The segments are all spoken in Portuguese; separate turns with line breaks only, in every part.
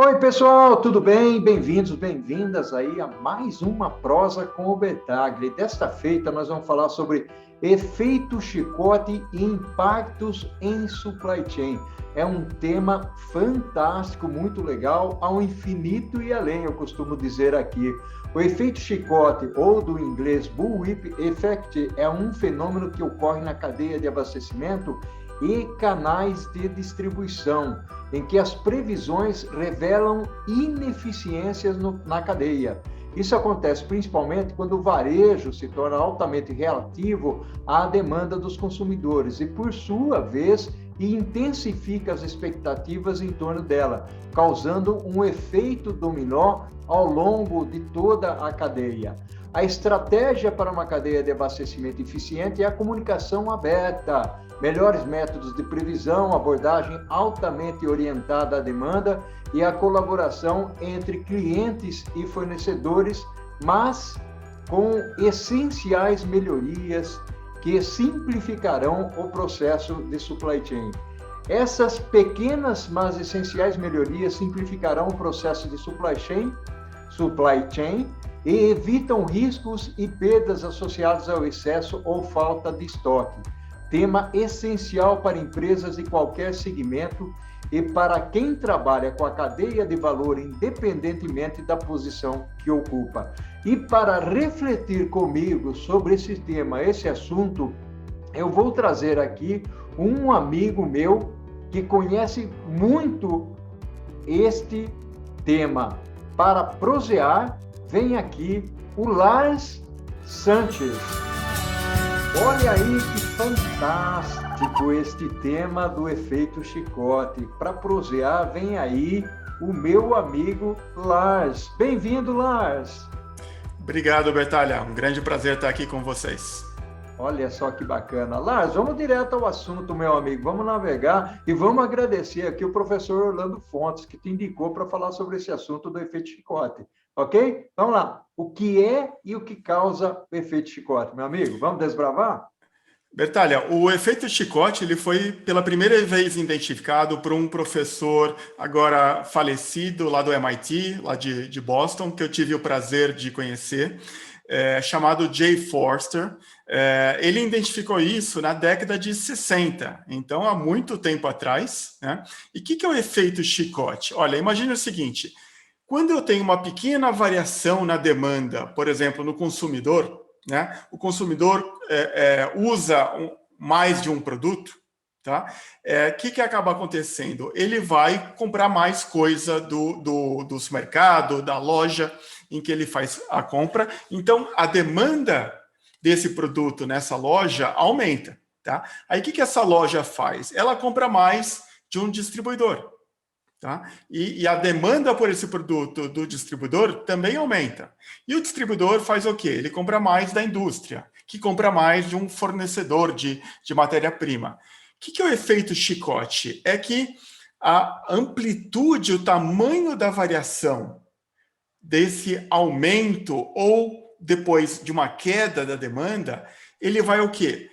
Oi, pessoal, tudo bem? Bem-vindos, bem-vindas aí a mais uma prosa com o Bertaglia. Desta feita, nós vamos falar sobre efeito chicote e impactos em supply chain. É um tema fantástico, muito legal, ao infinito e além, eu costumo dizer aqui. O efeito chicote, ou do inglês bullwhip effect, é um fenômeno que ocorre na cadeia de abastecimento e canais de distribuição, em que as previsões revelam ineficiências na cadeia. Isso acontece principalmente quando o varejo se torna altamente reativo à demanda dos consumidores e, por sua vez, intensifica as expectativas em torno dela, causando um efeito dominó ao longo de toda a cadeia. A estratégia para uma cadeia de abastecimento eficiente é a comunicação aberta, melhores métodos de previsão, abordagem altamente orientada à demanda e a colaboração entre clientes e fornecedores, mas com essenciais melhorias que simplificarão o processo de supply chain. Essas pequenas, mas essenciais melhorias simplificarão o processo de supply chain e evitam riscos e perdas associados ao excesso ou falta de estoque. Tema essencial para empresas de qualquer segmento e para quem trabalha com a cadeia de valor, independentemente da posição que ocupa. E para refletir comigo sobre esse tema, esse assunto, eu vou trazer aqui um amigo meu que conhece muito este tema. Para prosear, vem aqui o Lars Sanches. Olha aí que fantástico este tema do efeito chicote. Para prosear, vem aí o meu amigo Lars. Bem-vindo, Lars.
Obrigado, Bertaglia. Um grande prazer estar aqui com vocês.
Olha só que bacana. Lars, vamos direto ao assunto, meu amigo. Vamos navegar e vamos agradecer aqui o professor Orlando Fontes, que te indicou para falar sobre esse assunto do efeito chicote. Ok? Vamos lá. O que é e o que causa o efeito chicote, meu amigo? Vamos desbravar?
Bertaglia, o efeito chicote ele foi pela primeira vez identificado por um professor agora falecido lá do MIT, lá de Boston, que eu tive o prazer de conhecer, chamado Jay Forster. Ele identificou isso na década de 60, então há muito tempo atrás, né? E o que é o efeito chicote? Olha, imagine o seguinte: quando eu tenho uma pequena variação na demanda, por exemplo, no consumidor, né? O consumidor usa mais de um produto, tá? Que acaba acontecendo? Ele vai comprar mais coisa do supermercado, da loja em que ele faz a compra. Então, a demanda desse produto nessa loja aumenta, tá? Aí, o que essa loja faz? Ela compra mais de um distribuidor. Tá? E a demanda por esse produto do distribuidor também aumenta. E o distribuidor faz o quê? Ele compra mais da indústria, que compra mais de um fornecedor de matéria-prima. O que é o efeito chicote? É que a amplitude, o tamanho da variação desse aumento ou depois de uma queda da demanda, ele vai o quê?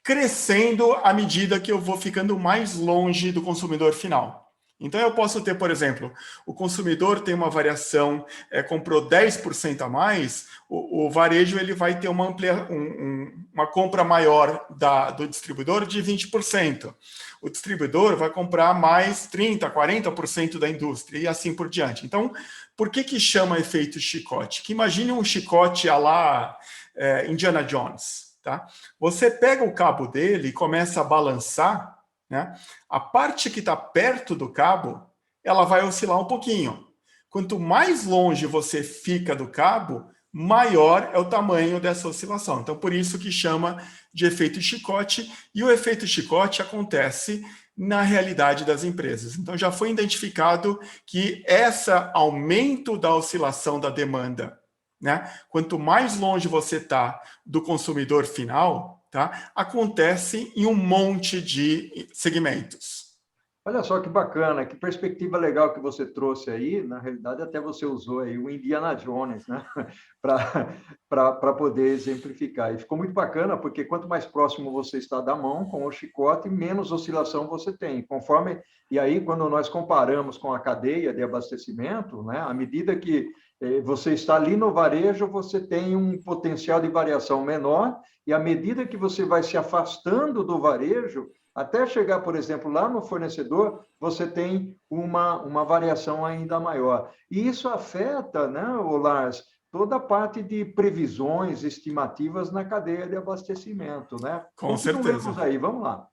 Crescendo à medida que eu vou ficando mais longe do consumidor final. Então, eu posso ter, por exemplo, o consumidor tem uma variação, comprou 10% a mais, o varejo ele vai ter uma compra maior do distribuidor de 20%. O distribuidor vai comprar mais 30%, 40% da indústria e assim por diante. Então, por que chama efeito chicote? Que imagine um chicote à la Indiana Jones. Tá? Você pega o cabo dele e começa a balançar, né? A parte que está perto do cabo, ela vai oscilar um pouquinho. Quanto mais longe você fica do cabo, maior é o tamanho dessa oscilação. Então, por isso que chama de efeito chicote. E o efeito chicote acontece na realidade das empresas. Então, já foi identificado que esse aumento da oscilação da demanda, né? Quanto mais longe você está do consumidor final, tá? Acontece em um monte de segmentos.
Olha só que bacana, que perspectiva legal que você trouxe aí. Na realidade, até você usou aí o Indiana Jones, né? Para poder exemplificar. E ficou muito bacana, porque quanto mais próximo você está da mão com o chicote, menos oscilação você tem. Conforme, e aí, quando nós comparamos com a cadeia de abastecimento, né? À medida que você está ali no varejo, você tem um potencial de variação menor, e à medida que você vai se afastando do varejo, até chegar, por exemplo, lá no fornecedor, você tem uma variação ainda maior. E isso afeta, né, Lars, toda a parte de previsões, estimativas na cadeia de abastecimento, né?
Com
Continuemos
certeza.
aí, vamos lá.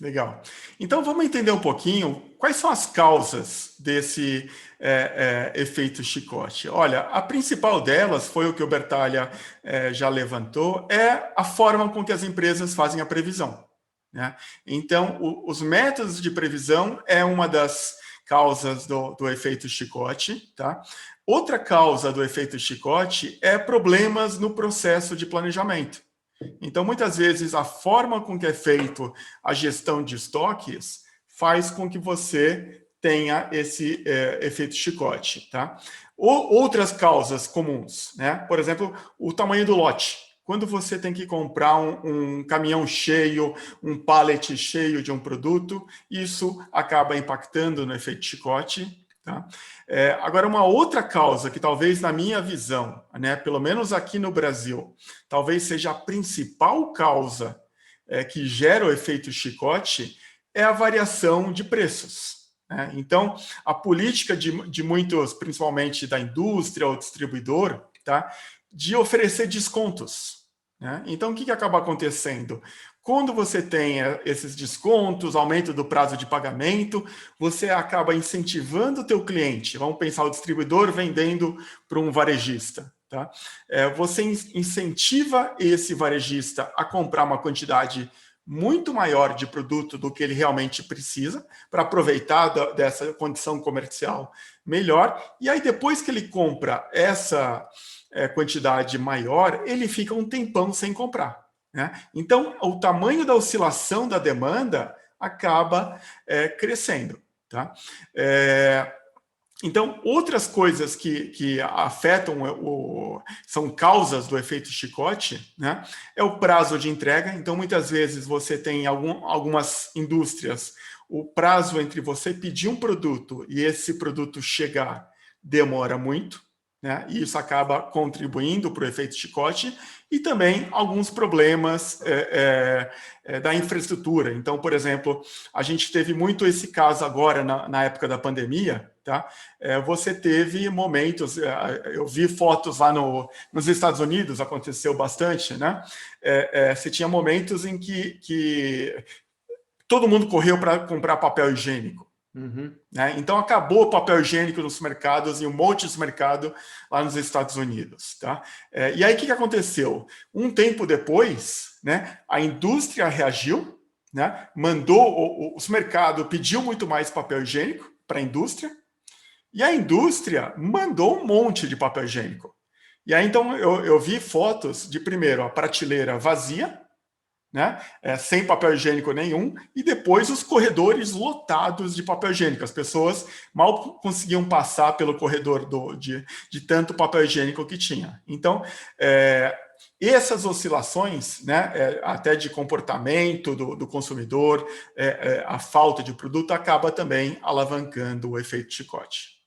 Legal. Então, vamos entender um pouquinho quais são as causas desse efeito chicote. Olha, a principal delas foi o que o Bertalha já levantou, é a forma com que as empresas fazem a previsão, né? Então, os métodos de previsão é uma das causas do efeito chicote, tá? Outra causa do efeito chicote é problemas no processo de planejamento. Então, muitas vezes, a forma com que é feito a gestão de estoques faz com que você tenha esse efeito chicote, tá? Outras causas comuns, né? Por exemplo, o tamanho do lote. Quando você tem que comprar um caminhão cheio, um pallet cheio de um produto, isso acaba impactando no efeito chicote. Tá? Agora, uma outra causa que talvez na minha visão, né, pelo menos aqui no Brasil, talvez seja a principal causa que gera o efeito chicote, é a variação de preços, né? Então, a política de muitos, principalmente da indústria ou distribuidor, tá, de oferecer descontos, né? Então, o que acaba acontecendo? Quando você tem esses descontos, aumento do prazo de pagamento, você acaba incentivando o teu cliente. Vamos pensar o distribuidor vendendo para um varejista, tá? Você incentiva esse varejista a comprar uma quantidade muito maior de produto do que ele realmente precisa para aproveitar dessa condição comercial melhor. E aí, depois que ele compra essa quantidade maior, ele fica um tempão sem comprar, né? Então, o tamanho da oscilação da demanda acaba crescendo, tá? Então, outras coisas que afetam, são causas do efeito chicote, né? É o prazo de entrega. Então, muitas vezes você tem algumas indústrias, o prazo entre você pedir um produto e esse produto chegar demora muito, né? E isso acaba contribuindo para o efeito chicote, e também alguns problemas da infraestrutura. Então, por exemplo, a gente teve muito esse caso agora na época da pandemia, tá? Você teve momentos, eu vi fotos lá nos Estados Unidos, aconteceu bastante, né? Você tinha momentos em que todo mundo correu para comprar papel higiênico.
Uhum.
Né? Então, acabou o papel higiênico nos mercados, e um monte de mercado lá nos Estados Unidos. Tá? E aí, o que aconteceu? Um tempo depois, né, a indústria reagiu, né, mandou, os mercados pediu muito mais papel higiênico para a indústria, e a indústria mandou um monte de papel higiênico. E aí, então, eu vi fotos de, primeiro, a prateleira vazia, né? Sem papel higiênico nenhum, e depois os corredores lotados de papel higiênico. As pessoas mal conseguiam passar pelo corredor de tanto papel higiênico que tinha. Então, essas oscilações, né, até de comportamento do consumidor, a falta de produto, acaba também alavancando o efeito chicote.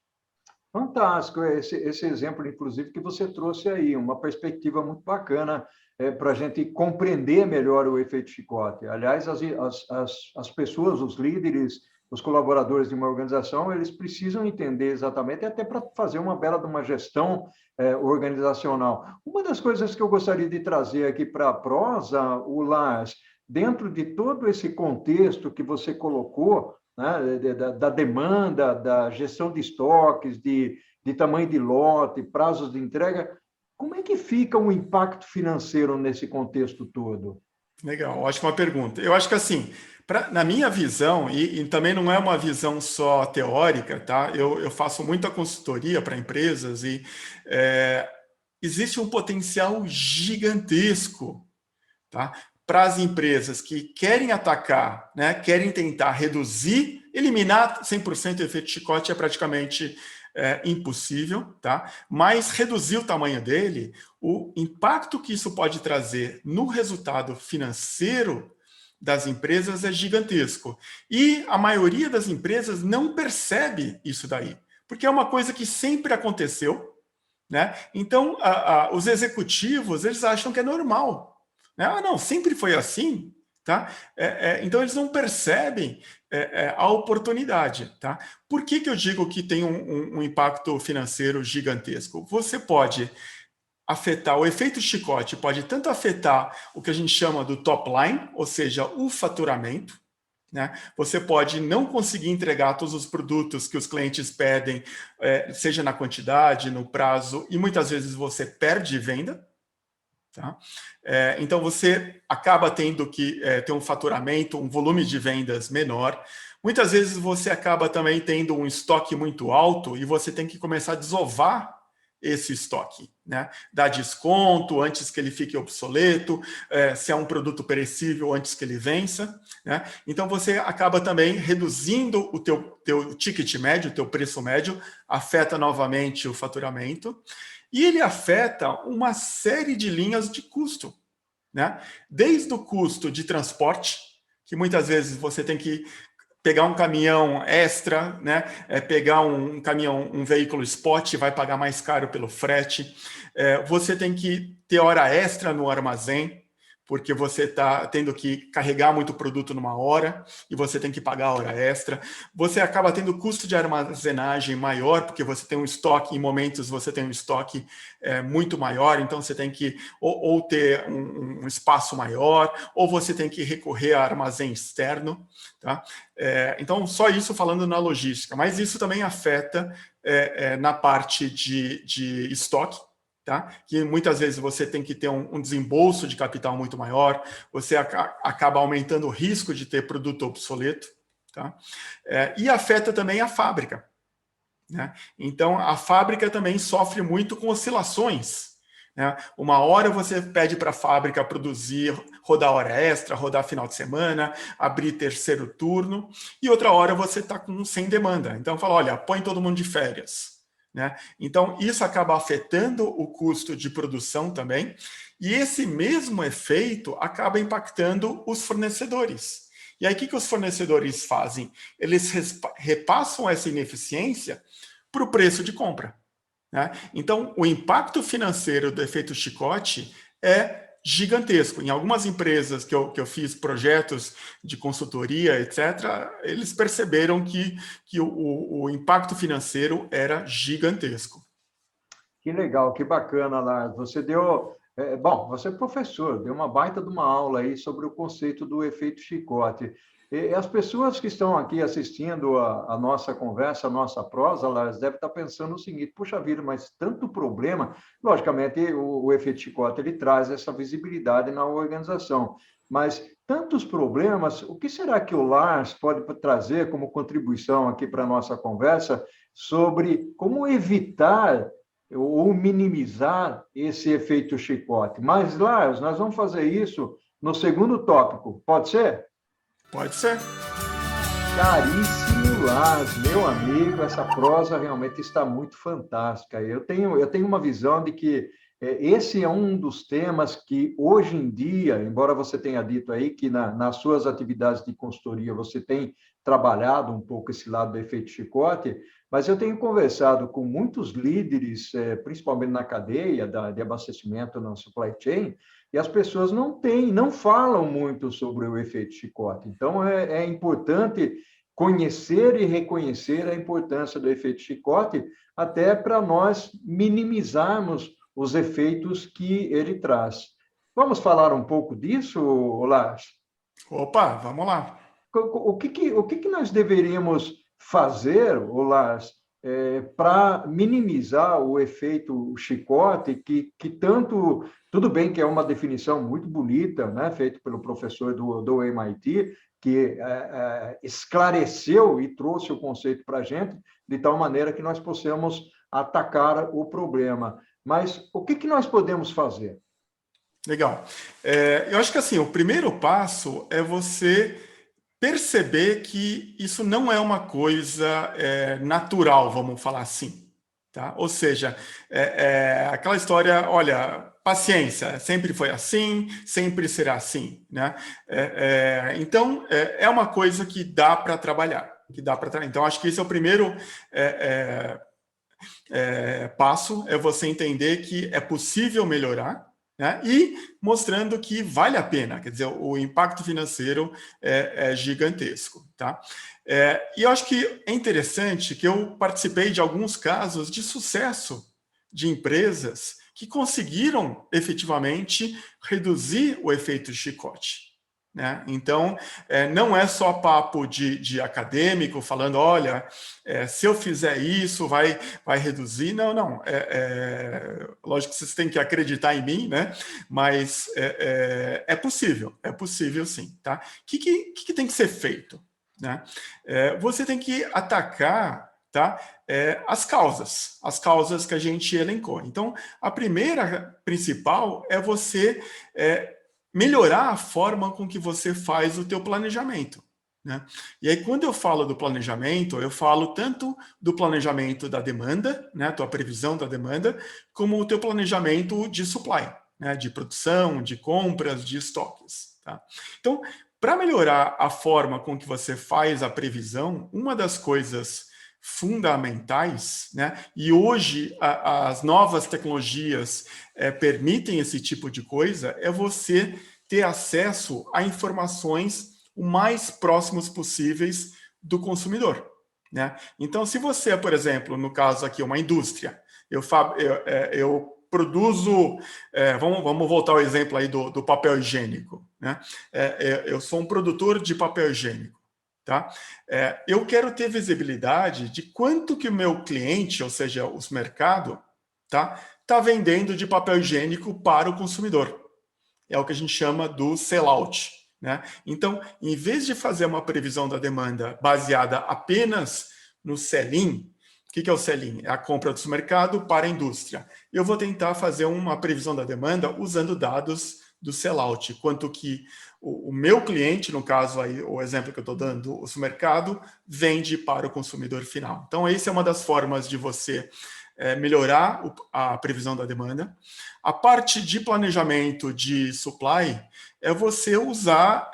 Fantástico, esse exemplo, inclusive, que você trouxe aí, uma perspectiva muito bacana para a gente compreender melhor o efeito chicote. Aliás, as pessoas, os líderes, os colaboradores de uma organização, eles precisam entender exatamente, até para fazer uma bela de uma gestão organizacional. Uma das coisas que eu gostaria de trazer aqui para a prosa, o Lars, dentro de todo esse contexto que você colocou, né, da demanda, da gestão de estoques, de tamanho de lote, prazos de entrega, como é que fica o impacto financeiro nesse contexto todo?
Legal, ótima pergunta. Eu acho que assim, na minha visão, e também não é uma visão só teórica, tá? Eu faço muita consultoria para empresas e existe um potencial gigantesco, tá, para as empresas que querem atacar, né, querem tentar reduzir, eliminar 100% o efeito chicote é praticamente impossível, tá? Mas reduzir o tamanho dele, o impacto que isso pode trazer no resultado financeiro das empresas é gigantesco. E a maioria das empresas não percebe isso daí, porque é uma coisa que sempre aconteceu, né? Então, os executivos, eles acham que é normal. Né? Ah, não, sempre foi assim, tá? Então, eles não percebem a oportunidade, tá? Por que eu digo que tem um impacto financeiro gigantesco? Você pode afetar, o efeito chicote pode tanto afetar o que a gente chama do top line, ou seja, o faturamento, né? Você pode não conseguir entregar todos os produtos que os clientes pedem, seja na quantidade, no prazo, e muitas vezes você perde venda. Tá? Então, você acaba tendo que ter um faturamento, um volume de vendas menor. Muitas vezes você acaba também tendo um estoque muito alto e você tem que começar a desovar esse estoque, né? Dar desconto antes que ele fique obsoleto, se é um produto perecível antes que ele vença, né? Então, você acaba também reduzindo o teu ticket médio, o teu preço médio, afeta novamente o faturamento. E ele afeta uma série de linhas de custo, né? Desde o custo de transporte, que muitas vezes você tem que pegar um caminhão extra, né? Pegar um caminhão, um veículo spot, vai pagar mais caro pelo frete. Você tem que ter hora extra no armazém, porque você está tendo que carregar muito produto numa hora e você tem que pagar a hora extra. Você acaba tendo custo de armazenagem maior, porque você tem um estoque, em momentos você tem um estoque muito maior, então você tem que ou ter um espaço maior, ou você tem que recorrer a armazém externo. Tá? Então, só isso falando na logística, mas isso também afeta na parte de estoque. Tá? Que muitas vezes você tem que ter um desembolso de capital muito maior, você acaba aumentando o risco de ter produto obsoleto, tá? E afeta também a fábrica, né? Então, a fábrica também sofre muito com oscilações, né? Uma hora você pede para a fábrica produzir, rodar hora extra, rodar final de semana, abrir terceiro turno, e outra hora você está sem demanda. Então, fala, olha, põe todo mundo de férias. Né? Então, isso acaba afetando o custo de produção também, e esse mesmo efeito acaba impactando os fornecedores. E aí, o que os fornecedores fazem? Eles repassam essa ineficiência para o preço de compra. Né? Então, o impacto financeiro do efeito chicote é gigantesco. Em algumas empresas que eu fiz projetos de consultoria, etc., eles perceberam que o impacto financeiro era gigantesco.
Que legal, que bacana, Lars. Você deu... bom, você é professor, deu uma baita de uma aula aí sobre o conceito do efeito chicote. E as pessoas que estão aqui assistindo a nossa conversa, a nossa prosa, elas devem estar pensando o seguinte: puxa vida, mas tanto problema. Logicamente, o efeito chicote ele traz essa visibilidade na organização, mas tantos problemas, o que será que o Lars pode trazer como contribuição aqui para a nossa conversa sobre como evitar ou minimizar esse efeito chicote? Mas, Lars, nós vamos fazer isso no segundo tópico, pode ser?
Pode ser.
Caríssimo Lars, meu amigo, essa prosa realmente está muito fantástica. Eu tenho uma visão de que esse é um dos temas que, hoje em dia, embora você tenha dito aí que nas suas atividades de consultoria você tem trabalhado um pouco esse lado do efeito chicote, mas eu tenho conversado com muitos líderes, principalmente na cadeia de abastecimento na supply chain, e as pessoas não falam muito sobre o efeito chicote. Então, é importante conhecer e reconhecer a importância do efeito chicote, até para nós minimizarmos os efeitos que ele traz. Vamos falar um pouco disso, Lars?
Opa, vamos lá.
O que nós deveríamos fazer, Lars, para minimizar o efeito chicote, que tanto... Tudo bem que é uma definição muito bonita, né, feita pelo professor do MIT, que esclareceu e trouxe o conceito para a gente, de tal maneira que nós possamos atacar o problema. Mas o que nós podemos fazer?
Legal. Eu acho que assim, o primeiro passo é você perceber que isso não é uma coisa natural, vamos falar assim. Tá? Ou seja, aquela história, olha, paciência, sempre foi assim, sempre será assim. Né? Então, é uma coisa que dá para trabalhar. Então, acho que esse é o primeiro passo, é você entender que é possível melhorar, né? E mostrando que vale a pena, quer dizer, o impacto financeiro é gigantesco. Tá? E eu acho que é interessante que eu participei de alguns casos de sucesso de empresas que conseguiram efetivamente reduzir o efeito chicote. Né? Então, não é só papo de acadêmico falando, olha, se eu fizer isso, vai reduzir. Não. Lógico que vocês têm que acreditar em mim, né? Mas é possível sim. Tá? O que tem que ser feito? Né? Você tem que atacar, tá? As causas que a gente elencou. Então, a primeira principal é você melhorar a forma com que você faz o teu planejamento. Né? E aí, quando eu falo do planejamento, eu falo tanto do planejamento da demanda, né, tua previsão da demanda, como o teu planejamento de supply, né, de produção, de compras, de estoques. Tá? Então, para melhorar a forma com que você faz a previsão, uma das coisas fundamentais, né? E hoje as novas tecnologias permitem esse tipo de coisa, é você ter acesso a informações o mais próximos possíveis do consumidor. Né? Então, se você, por exemplo, no caso aqui, uma indústria, eu produzo, vamos voltar ao exemplo aí do papel higiênico. Né? Eu sou um produtor de papel higiênico. Tá? Eu quero ter visibilidade de quanto que o meu cliente, ou seja, os mercados, tá vendendo de papel higiênico para o consumidor. É o que a gente chama do sell-out. Né? Então, em vez de fazer uma previsão da demanda baseada apenas no sell-in, o que é o sell-in? É a compra do mercado para a indústria. Eu vou tentar fazer uma previsão da demanda usando dados do sell-out, quanto que o meu cliente, no caso aí, o exemplo que eu estou dando, o supermercado, vende para o consumidor final. Então, essa é uma das formas de você melhorar a previsão da demanda. A parte de planejamento de supply é você usar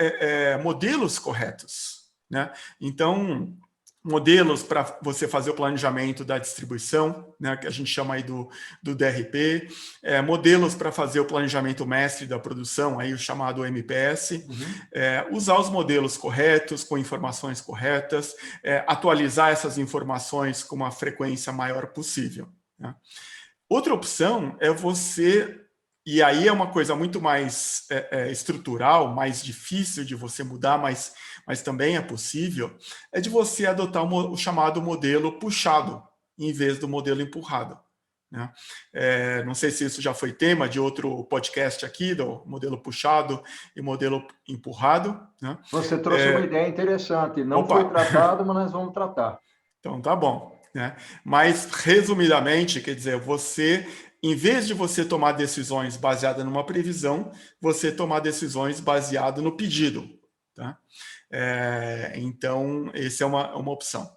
modelos corretos. Né? Então, modelos para você fazer o planejamento da distribuição, né, que a gente chama aí do DRP, modelos para fazer o planejamento mestre da produção, aí o chamado MPS, usar os modelos corretos, com informações corretas, atualizar essas informações com uma frequência maior possível. Né? Outra opção é você, e aí é uma coisa muito mais estrutural, mais difícil de você mudar, mas também é possível, é de você adotar o chamado modelo puxado, em vez do modelo empurrado. Né? Não sei se isso já foi tema de outro podcast aqui, do modelo puxado e modelo empurrado. Né?
Você trouxe uma ideia interessante, não foi tratado, mas nós vamos tratar.
Então, tá bom. Né? Mas, resumidamente, quer dizer, em vez de você tomar decisões baseadas numa previsão, você tomar decisões baseadas no pedido. Tá? Então, essa é uma opção.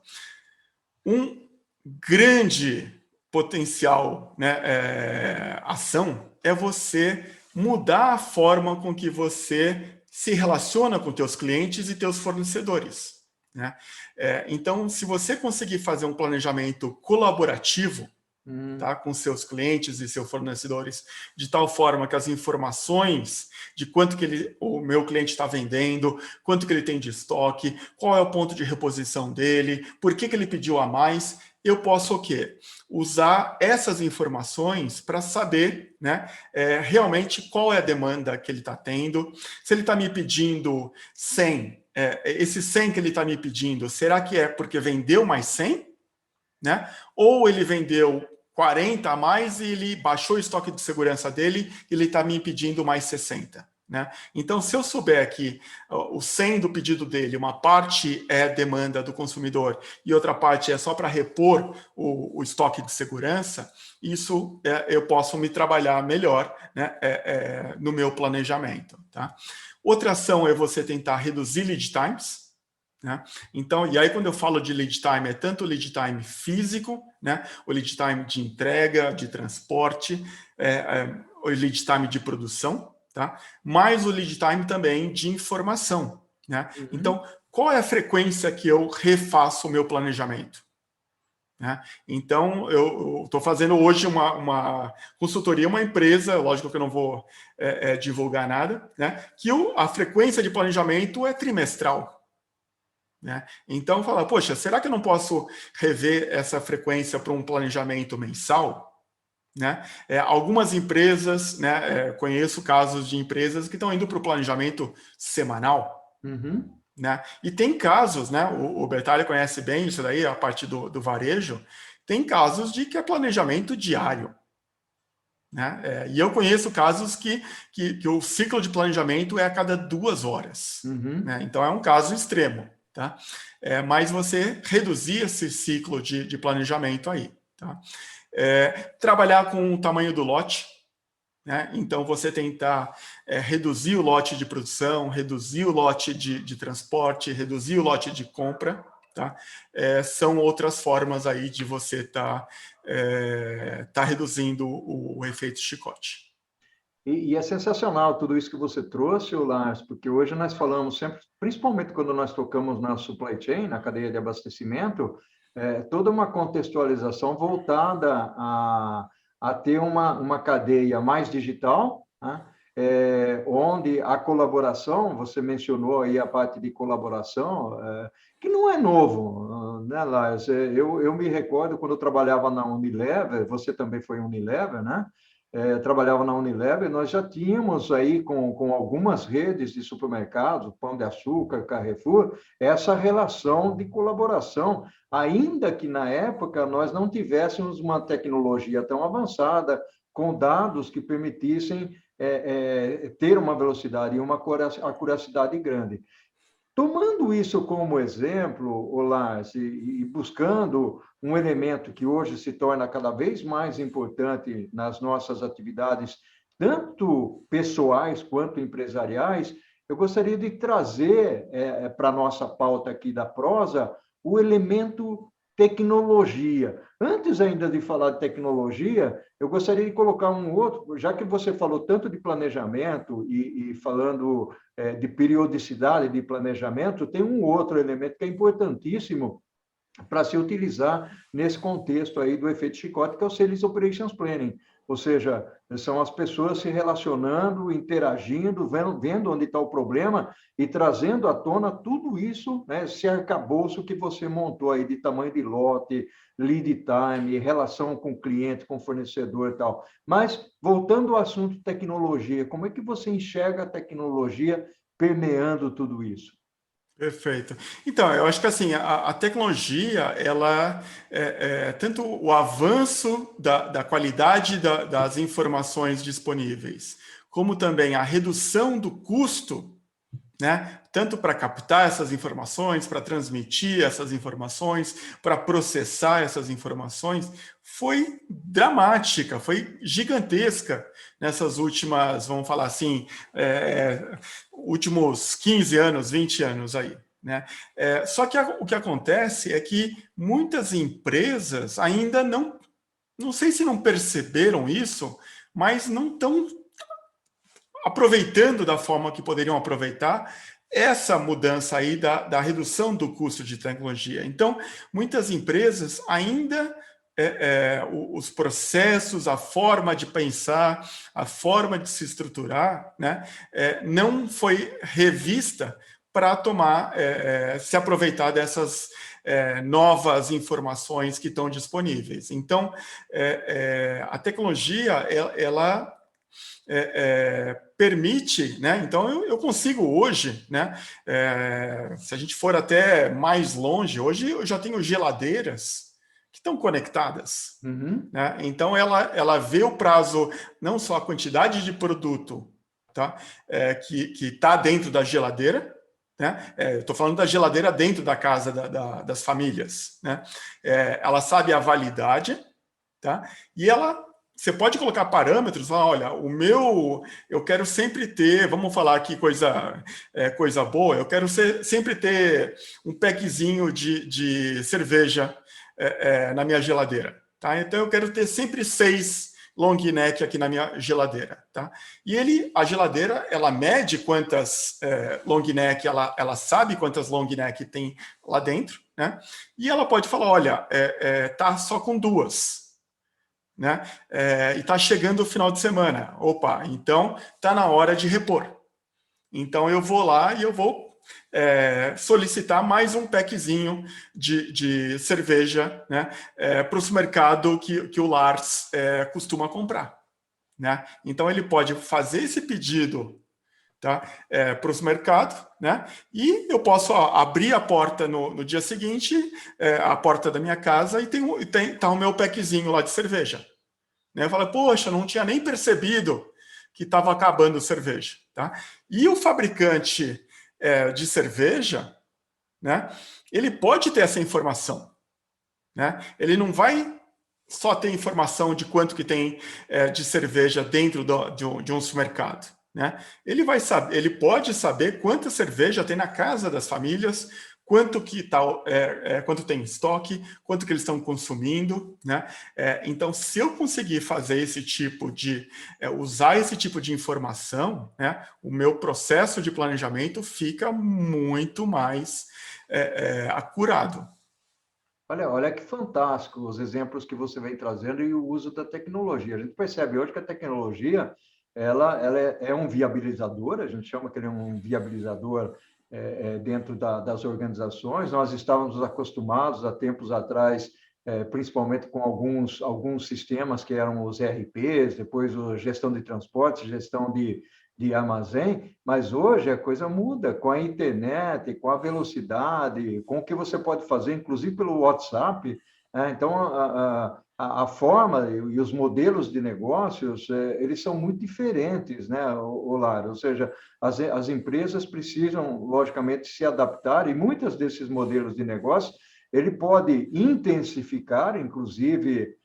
Um grande potencial, né, ação é você mudar a forma com que você se relaciona com teus clientes e teus fornecedores. Né? Então, se você conseguir fazer um planejamento colaborativo, tá, com seus clientes e seus fornecedores, de tal forma que as informações de quanto que o meu cliente está vendendo, quanto que ele tem de estoque, qual é o ponto de reposição dele, por que ele pediu a mais, eu posso o quê? Usar essas informações para saber, né, realmente qual é a demanda que ele está tendo, se ele está me pedindo 100, esse 100 que ele está me pedindo, será que é porque vendeu mais 100? Né? Ou ele vendeu 40 a mais e ele baixou o estoque de segurança dele e ele está me pedindo mais 60. né? Então, se eu souber que o 100 do pedido dele, uma parte é demanda do consumidor e outra parte é só para repor o estoque de segurança, isso eu posso me trabalhar melhor, né, no meu planejamento. Tá? Outra ação é você tentar reduzir lead times. Né? Então, e aí quando eu falo de lead time, é tanto o lead time físico, né, o lead time de entrega, de transporte, o lead time de produção, tá? Mais o lead time também de informação, né?
Uhum.
Então, qual é a frequência que eu refaço o meu planejamento? Né? Então, eu estou fazendo hoje uma consultoria, uma empresa, lógico que eu não vou divulgar nada, né? Que a frequência de planejamento é trimestral. Né? Então, fala, poxa, será que eu não posso rever essa frequência para um planejamento mensal? Né? Algumas empresas, né, conheço casos de empresas que estão indo para o planejamento semanal.
Uhum.
Né? E tem casos, né, o Bertalha conhece bem isso daí, a parte do varejo, tem casos de que é planejamento diário. Né? E eu conheço casos que o ciclo de planejamento é a cada 2 horas.
Uhum.
Né? Então é um caso extremo. Tá? Mas você reduzir esse ciclo de planejamento aí. Tá? Trabalhar com o tamanho do lote, né? Então você tentar reduzir o lote de produção, reduzir o lote de transporte, reduzir o lote de compra, tá? São outras formas aí de você estar reduzindo o efeito chicote.
E é sensacional tudo isso que você trouxe, Lars, porque hoje nós falamos sempre, principalmente quando nós tocamos na supply chain, na cadeia de abastecimento, toda uma contextualização voltada a ter uma cadeia mais digital, né? Onde a colaboração, você mencionou aí a parte de colaboração, que não é novo, né, Lars? Eu me recordo quando eu trabalhava na Unilever, você também foi Unilever, né? Trabalhava na Unilever, nós já tínhamos aí com algumas redes de supermercados, Pão de Açúcar, Carrefour, essa relação de colaboração, ainda que na época nós não tivéssemos uma tecnologia tão avançada, com dados que permitissem ter uma velocidade e uma acuracidade grande. Tomando isso como exemplo, Lars, e buscando um elemento que hoje se torna cada vez mais importante nas nossas atividades, tanto pessoais quanto empresariais, eu gostaria de trazer para a nossa pauta aqui da prosa o elemento tecnologia. Antes ainda de falar de tecnologia, eu gostaria de colocar um outro, já que você falou tanto de planejamento e falando de periodicidade de planejamento, tem um outro elemento que é importantíssimo para se utilizar nesse contexto aí do efeito chicote, que é o Sales Operations Planning. Ou seja, são as pessoas se relacionando, interagindo, vendo onde está o problema e trazendo à tona tudo isso, né, esse arcabouço que você montou aí de tamanho de lote, lead time, relação com o cliente, com o fornecedor e tal. Mas, voltando ao assunto tecnologia, como é que você enxerga a tecnologia permeando tudo isso?
Perfeito. Então, eu acho que assim, a tecnologia, ela tanto o avanço da qualidade das informações disponíveis, como também a redução do custo, né? Tanto para captar essas informações, para transmitir essas informações, para processar essas informações, foi dramática, foi gigantesca nessas últimas, vamos falar assim, últimos 15 anos, 20 anos aí. Né? Só que o que acontece é que muitas empresas ainda não sei se não perceberam isso, mas não estão aproveitando da forma que poderiam aproveitar essa mudança aí da redução do custo de tecnologia. Então, muitas empresas ainda, os processos, a forma de pensar, a forma de se estruturar, né, não foi revista para se aproveitar dessas novas informações que estão disponíveis. Então, a tecnologia, ela permite, né? Então eu consigo hoje, né? Se a gente for até mais longe, hoje eu já tenho geladeiras que estão conectadas.
Uhum.
Né? Então ela vê o prazo, não só a quantidade de produto tá? Que está dentro da geladeira, né? Estou falando da geladeira dentro da casa das famílias, né? Ela sabe a validade, tá? E você pode colocar parâmetros, olha, eu quero sempre ter, vamos falar aqui coisa boa, eu quero sempre ter um packzinho de cerveja na minha geladeira, tá? Então eu quero ter sempre 6 long neck aqui na minha geladeira, tá? E a geladeira, ela mede quantas long neck, ela sabe quantas long neck tem lá dentro, né? E ela pode falar, olha, tá só com 2, né? E está chegando o final de semana. Opa, então está na hora de repor. Então eu vou lá e eu vou solicitar mais um packzinho de cerveja, né, para o supermercado que o Lars costuma comprar, né? Então ele pode fazer esse pedido, tá, para o supermercado, né? E eu posso abrir a porta no dia seguinte, a porta da minha casa, e tá o meu packzinho lá de cerveja. Né? Eu falo, poxa, não tinha nem percebido que estava acabando a cerveja. Tá? E o fabricante de cerveja, né, ele pode ter essa informação. Né? Ele não vai só ter informação de quanto que tem de cerveja dentro de um supermercado. Né? Ele pode saber quanta cerveja tem na casa das famílias, quanto tem em estoque, quanto que eles estão consumindo, né? Então, se eu conseguir fazer usar esse tipo de informação, né, o meu processo de planejamento fica muito mais acurado.
Olha que fantástico os exemplos que você vem trazendo e o uso da tecnologia. A gente percebe hoje que a tecnologia ela é um viabilizador, a gente chama que ele é um viabilizador dentro das organizações. Nós estávamos acostumados há tempos atrás, principalmente com alguns sistemas que eram os ERPs, depois a gestão de transporte, gestão de armazém, mas hoje a coisa muda com a internet, com a velocidade, com o que você pode fazer, inclusive pelo WhatsApp. Então, a forma e os modelos de negócios, eles são muito diferentes, né, Lara? Ou seja, as empresas precisam, logicamente, se adaptar, e muitos desses modelos de negócio, ele pode intensificar, inclusive,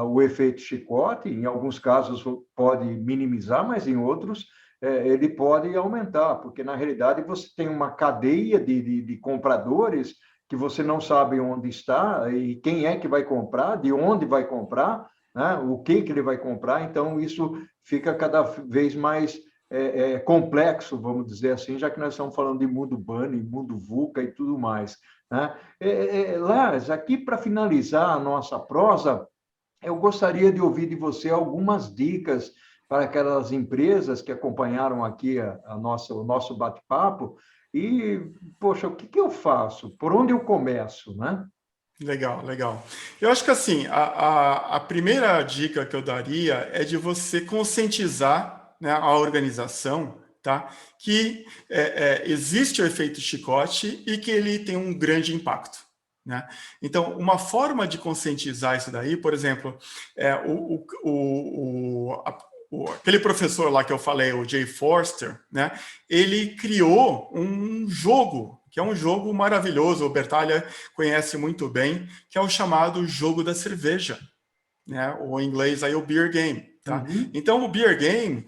o efeito chicote, em alguns casos pode minimizar, mas em outros ele pode aumentar, porque na realidade você tem uma cadeia de compradores que você não sabe onde está e quem é que vai comprar, de onde vai comprar, né? O que ele vai comprar, então isso fica cada vez mais complexo, vamos dizer assim, já que nós estamos falando de mundo urbano, mundo VUCA e tudo mais. Né? Lars, aqui para finalizar a nossa prosa, eu gostaria de ouvir de você algumas dicas para aquelas empresas que acompanharam aqui o nosso bate-papo e, poxa, o que eu faço? Por onde eu começo, né?
Legal, legal. Eu acho que assim, a primeira dica que eu daria é de você conscientizar, né, a organização, tá, que existe o efeito chicote e que ele tem um grande impacto. Né? Então, uma forma de conscientizar isso daí, por exemplo, aquele professor lá que eu falei, o Jay Forster, né, ele criou um jogo, que é um jogo maravilhoso, o Bertalha conhece muito bem, que é o chamado jogo da cerveja, né, ou em inglês aí o beer game. Tá? Uhum. Então, o Beer Game,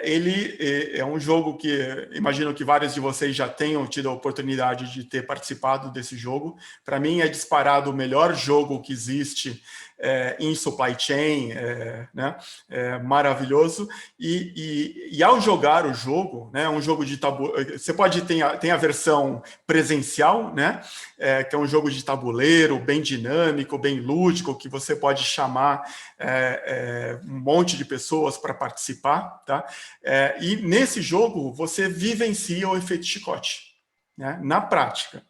ele é um jogo que imagino que vários de vocês já tenham tido a oportunidade de ter participado desse jogo. Para mim, é disparado o melhor jogo que existe em supply chain, né? Maravilhoso. E ao jogar o jogo, né, um jogo de tabuleiro, você pode ter a versão presencial, né, que é um jogo de tabuleiro bem dinâmico, bem lúdico, que você pode chamar um monte de pessoas para participar, tá? E nesse jogo você vivencia o efeito chicote, né? Na prática,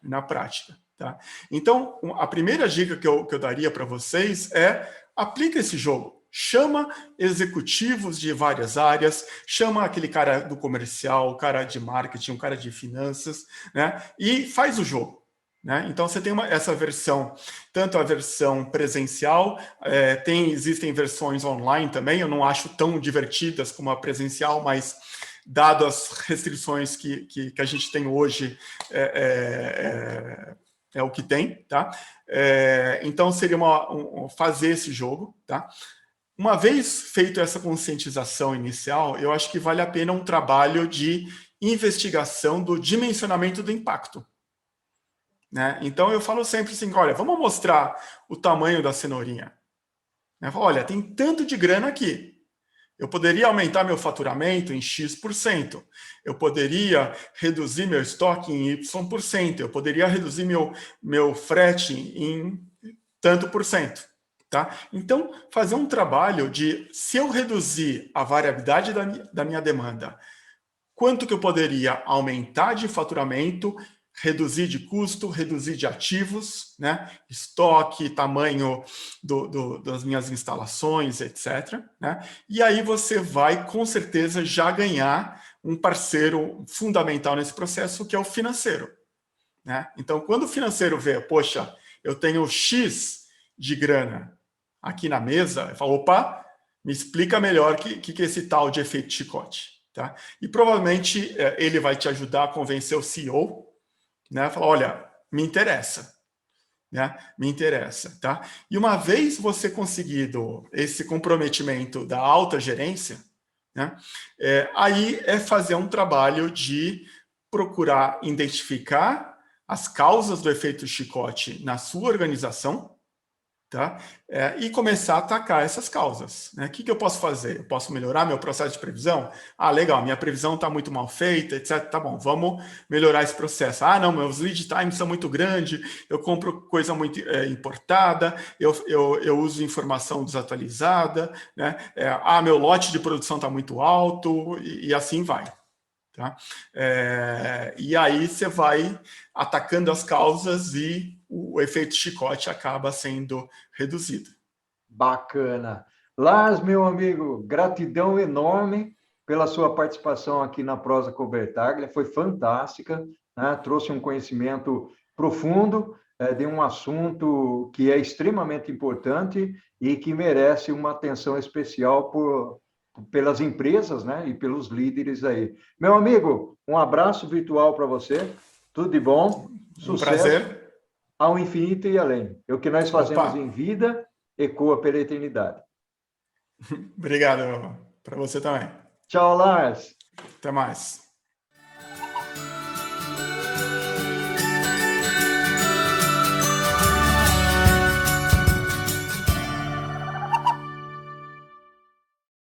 tá? Então, a primeira dica que eu daria para vocês aplica esse jogo. Chama executivos de várias áreas, chama aquele cara do comercial, o cara de marketing, o cara de finanças, né? E faz o jogo. né? Então, você tem essa versão, tanto a versão presencial, existem versões online também, eu não acho tão divertidas como a presencial, mas dado as restrições que a gente tem hoje, é o que tem, tá? Então, seria fazer esse jogo, tá? Uma vez feito essa conscientização inicial, eu acho que vale a pena um trabalho de investigação do dimensionamento do impacto, né? Então, eu falo sempre assim, olha, vamos mostrar o tamanho da cenourinha. Né? Olha, tem tanto de grana aqui. Eu poderia aumentar meu faturamento em X%. Eu poderia reduzir meu estoque em Y%. Eu poderia reduzir meu frete em tanto por cento. Tá? Então, fazer um trabalho de, se eu reduzir a variabilidade da minha demanda, quanto que eu poderia aumentar de faturamento, reduzir de custo, reduzir de ativos, né? Estoque, tamanho das minhas instalações, etc. Né? E aí você vai, com certeza, já ganhar um parceiro fundamental nesse processo, que é o financeiro. Né? Então, quando o financeiro vê, poxa, eu tenho X de grana aqui na mesa, ele fala, opa, me explica melhor o que é esse tal de efeito chicote. Tá? E provavelmente ele vai te ajudar a convencer o CEO, né? Falar, olha, me interessa. Né? Me interessa. Tá? E uma vez você conseguido esse comprometimento da alta gerência, né? Aí é fazer um trabalho de procurar identificar as causas do efeito chicote na sua organização, tá? E começar a atacar essas causas. Né? O que eu posso fazer? Eu posso melhorar meu processo de previsão? Ah, legal, minha previsão está muito mal feita, etc. Tá bom, vamos melhorar esse processo. Ah, não, meus lead times são muito grandes, eu compro coisa muito importada, eu uso informação desatualizada, né? Meu lote de produção está muito alto, e assim vai. Tá? E aí você vai atacando as causas e o efeito chicote acaba sendo reduzido.
Bacana. Lars, meu amigo, gratidão enorme pela sua participação aqui na Prosa com Bertaglia, foi fantástica, né? Trouxe um conhecimento profundo de um assunto que é extremamente importante e que merece uma atenção especial pelas empresas, né? E pelos líderes aí. Meu amigo, um abraço virtual para você, tudo de bom, sucesso.
Prazer.
Ao infinito e além. O que nós fazemos em vida ecoa pela eternidade.
Obrigado, para você também.
Tchau, Lars.
Até mais.